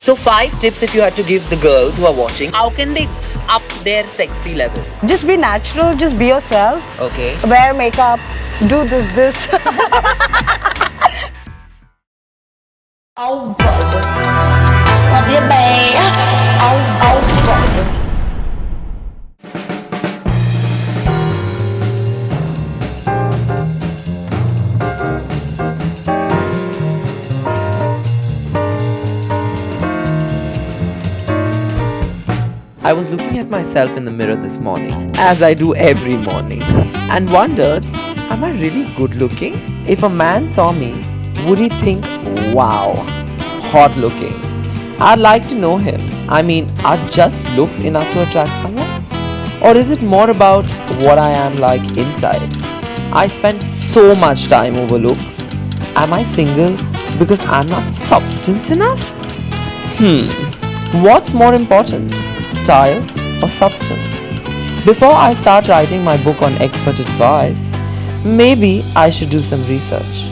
So 5 tips if you had to give the girls who are watching, how can they up their sexy level? Just be natural, just be yourself. Okay. Wear makeup, do this. Ông vợ Còn với bé Ông vợ I was looking at myself in the mirror this morning, as I do every morning, and wondered, am I really good looking? If a man saw me, would he think, wow, hot looking? I'd like to know him. I mean, are just looks enough to attract someone? Or is it more about what I am like inside? I spend so much time over looks. Am I single because I'm not substance enough? What's more important, style or substance? Before I start writing my book on expert advice, maybe I should do some research.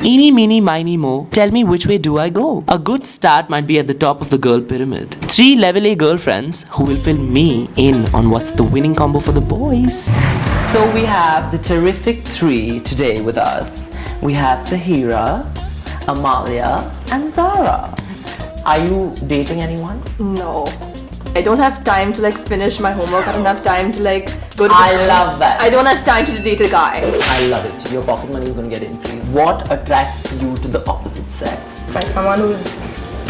Eeny, meeny, miny, mo, tell me which way do I go? A good start might be at the top of the girl pyramid. 3 level A girlfriends who will fill me in on what's the winning combo for the boys. So we have the terrific 3 today with us. We have Sahira, Amalia and Zara. Are you dating anyone? No. I don't have time to finish my homework. I don't have time to go to the I gym. love that. I don't have time to date a guy. I love it. Your pocket money is going to get increased. What attracts you to the opposite sex? By someone who's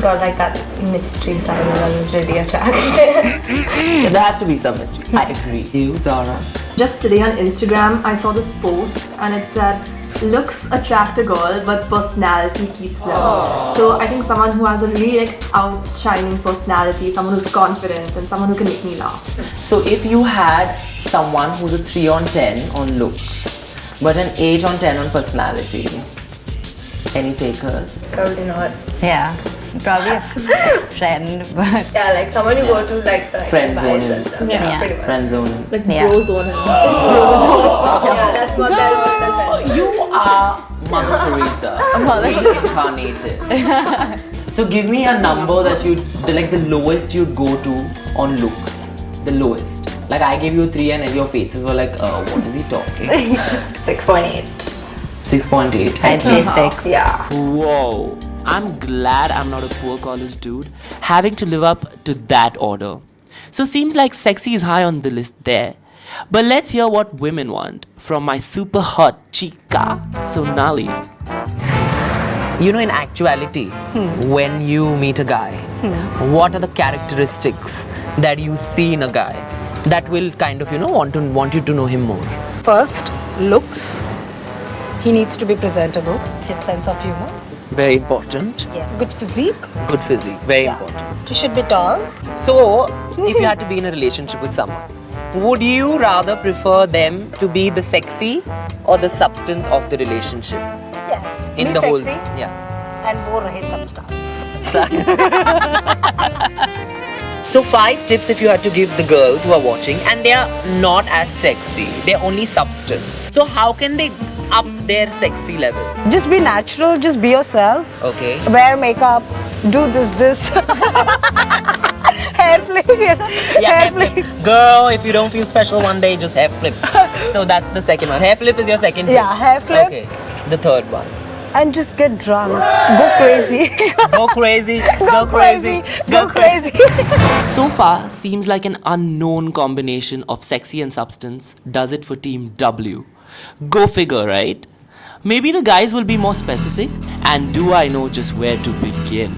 got that mystery side and is really attractive. Yeah, there has to be some mystery. I agree. You, Zara? Just today on Instagram, I saw this post and it said, looks attract a girl, but personality keeps them. So I think someone who has a really outshining personality, someone who's confident and someone who can make me laugh. So if you had someone who's a 3 on 10 on looks, but an 8 on 10 on personality, any takers? Probably not. Yeah, probably a friend, but Yeah, someone you go to the Friend zone advice in. and stuff. Yeah. Pretty much. Friend zone. yeah. Bro zone. Yeah, that's what that is. You are Mother Teresa. Reincarnated. So give me a number that the lowest you'd go to on looks. The lowest. I gave you a 3 and your faces were what is he talking? 6.8. 6.8. I'd say 6. Yeah. Whoa. I'm glad I'm not a poor college dude having to live up to that order. So seems like sexy is high on the list there. But let's hear what women want from my super hot chica, Sonali. You know, in actuality, when you meet a guy, what are the characteristics that you see in a guy that will kind of, want you to know him more? First, looks. He needs to be presentable. His sense of humor. Very important. Yeah. Good physique. Good physique, very important. He should be tall. So, if you had to be in a relationship with someone, would you rather prefer them to be the sexy or the substance of the relationship? Yes. In be the sexy whole, yeah. and वो रहे substance. So 5 tips if you had to give the girls who are watching and they are not as sexy, they're only substance. So how can they up their sexy level? Just be natural, just be yourself. Okay. Wear makeup, do this. Hair flip. Hair flip. Girl, if you don't feel special one day, just hair flip. So that's the second one. Hair flip is your second tip. Yeah, hair flip. Okay. The third one. And just get drunk. Go crazy. Go crazy. Go crazy. Go crazy. So far, seems like an unknown combination of sexy and substance does it for Team W. Go figure, right? Maybe the guys will be more specific, and do I know just where to begin?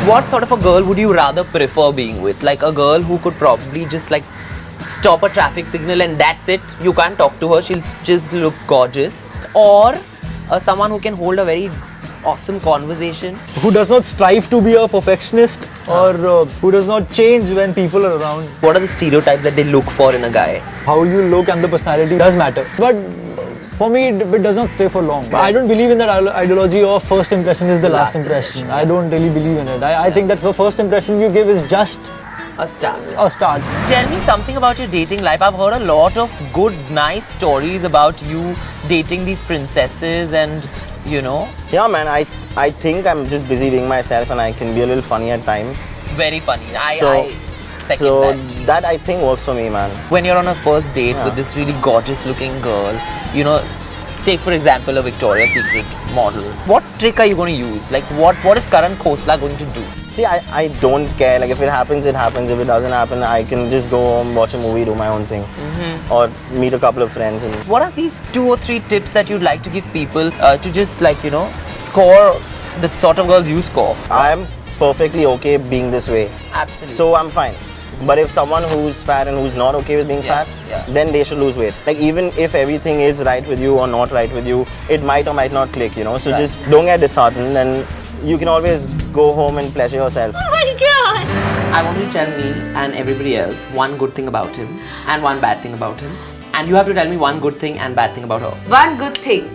What sort of a girl would you rather prefer being with? Like a girl who could probably just stop a traffic signal and that's it. You can't talk to her, she'll just look gorgeous. Or someone who can hold a very awesome conversation. Who does not strive to be a perfectionist or who does not change when people are around. What are the stereotypes that they look for in a guy? How you look and the personality does matter. But for me, it does not stay for long. I don't believe in that ideology of first impression is the last impression. I don't really believe in it. I think that the first impression you give is just A start. a start. Tell me something about your dating life. I've heard a lot of good, nice stories about you dating these princesses and, you know, Yeah, man, I think I'm just busy being myself and I can be a little funny at times. very funny. I second So that. that I think works for me, man. When you're on a first date with this really gorgeous looking girl, you know, take for example a Victoria's Secret model. What trick are you going to use? Like what is Karan Khosla going to do? See, I don't care. Like, if it happens, it happens. If it doesn't happen, I can just go home, watch a movie, do my own thing. Or meet a couple of friends. And What are these 2 or 3 tips that you'd like to give people to just like, you know, score the sort of girls you score? I'm perfectly okay being this way. Absolutely. So I'm fine. But if someone who's fat and who's not okay with being Yeah, fat, yeah. then they should lose weight. Like, even if everything is right with you or not right with you, it might or might not click, you know. So Right. just don't get disheartened, and you can always go home and pleasure yourself. I want you to tell me and everybody else one good thing about him and one bad thing about him. And you have to tell me one good thing and bad thing about her. One good thing.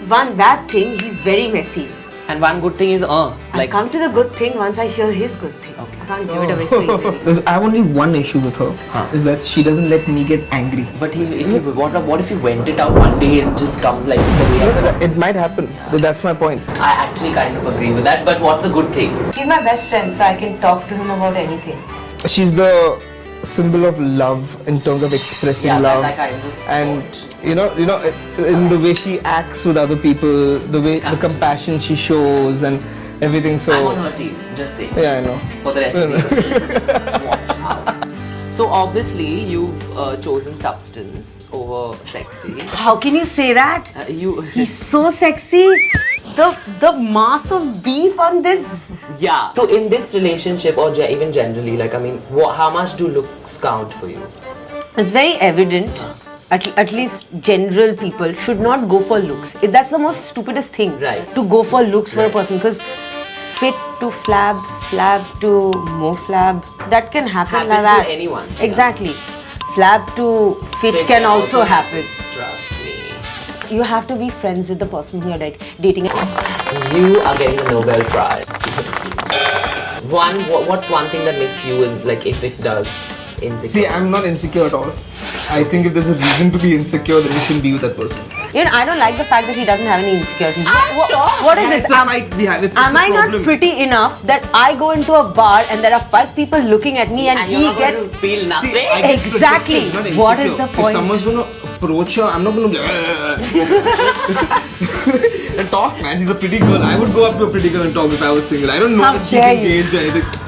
One bad thing, he's very messy. And one good thing is, I'll like, come to the good thing once I hear his good thing. Okay. I can't give it away so easily. I have only one issue with her, is that she doesn't let me get angry. but what if you went it out one day and just comes like the way I It might happen, but that's my point. I actually kind of agree with that, but what's a good thing? He's my best friend, so I can talk to him about anything. She's the symbol of love in terms of expressing Yeah, love, that I kind of and thought. you know, in the way she acts with other people, the compassion she shows, and everything. So I'm on her team, just saying. yeah, I know. For the rest of the watch out. So obviously you've chosen substance over sexy. How can you say that? You He's so sexy. The mass of beef on this. yeah. So in this relationship or even generally, like I mean, how much do looks count for you? It's very evident. At least general people should not go for looks. That's the most stupidest thing. Right. To go for looks for a person, because fit to flab, flab to more flab, that can happen like Happen that. to anyone. Exactly. Flab to fit can also happen. Trust You have to be friends with the person who you're dating. me. You are getting a Nobel Prize. What's one thing that makes you like if it does insecure? See, I'm not insecure at all. I think if there's a reason to be insecure, then you shouldn't be with that person. You know, I don't like the fact that he doesn't have any insecurities. sure. What is Yeah, this? it's a fight we have. It's Am a I not problem. pretty enough that I go into a bar and there are 5 people looking at me and and he you're not gets... going to feel nothing. See, I get Exactly. perspective, not What is insecure. the point? If someone's gonna approach her, I'm not gonna be and talk, man. She's a pretty girl. I would go up to a pretty girl and talk if I was single. I don't know How that she's dare you. engaged or anything.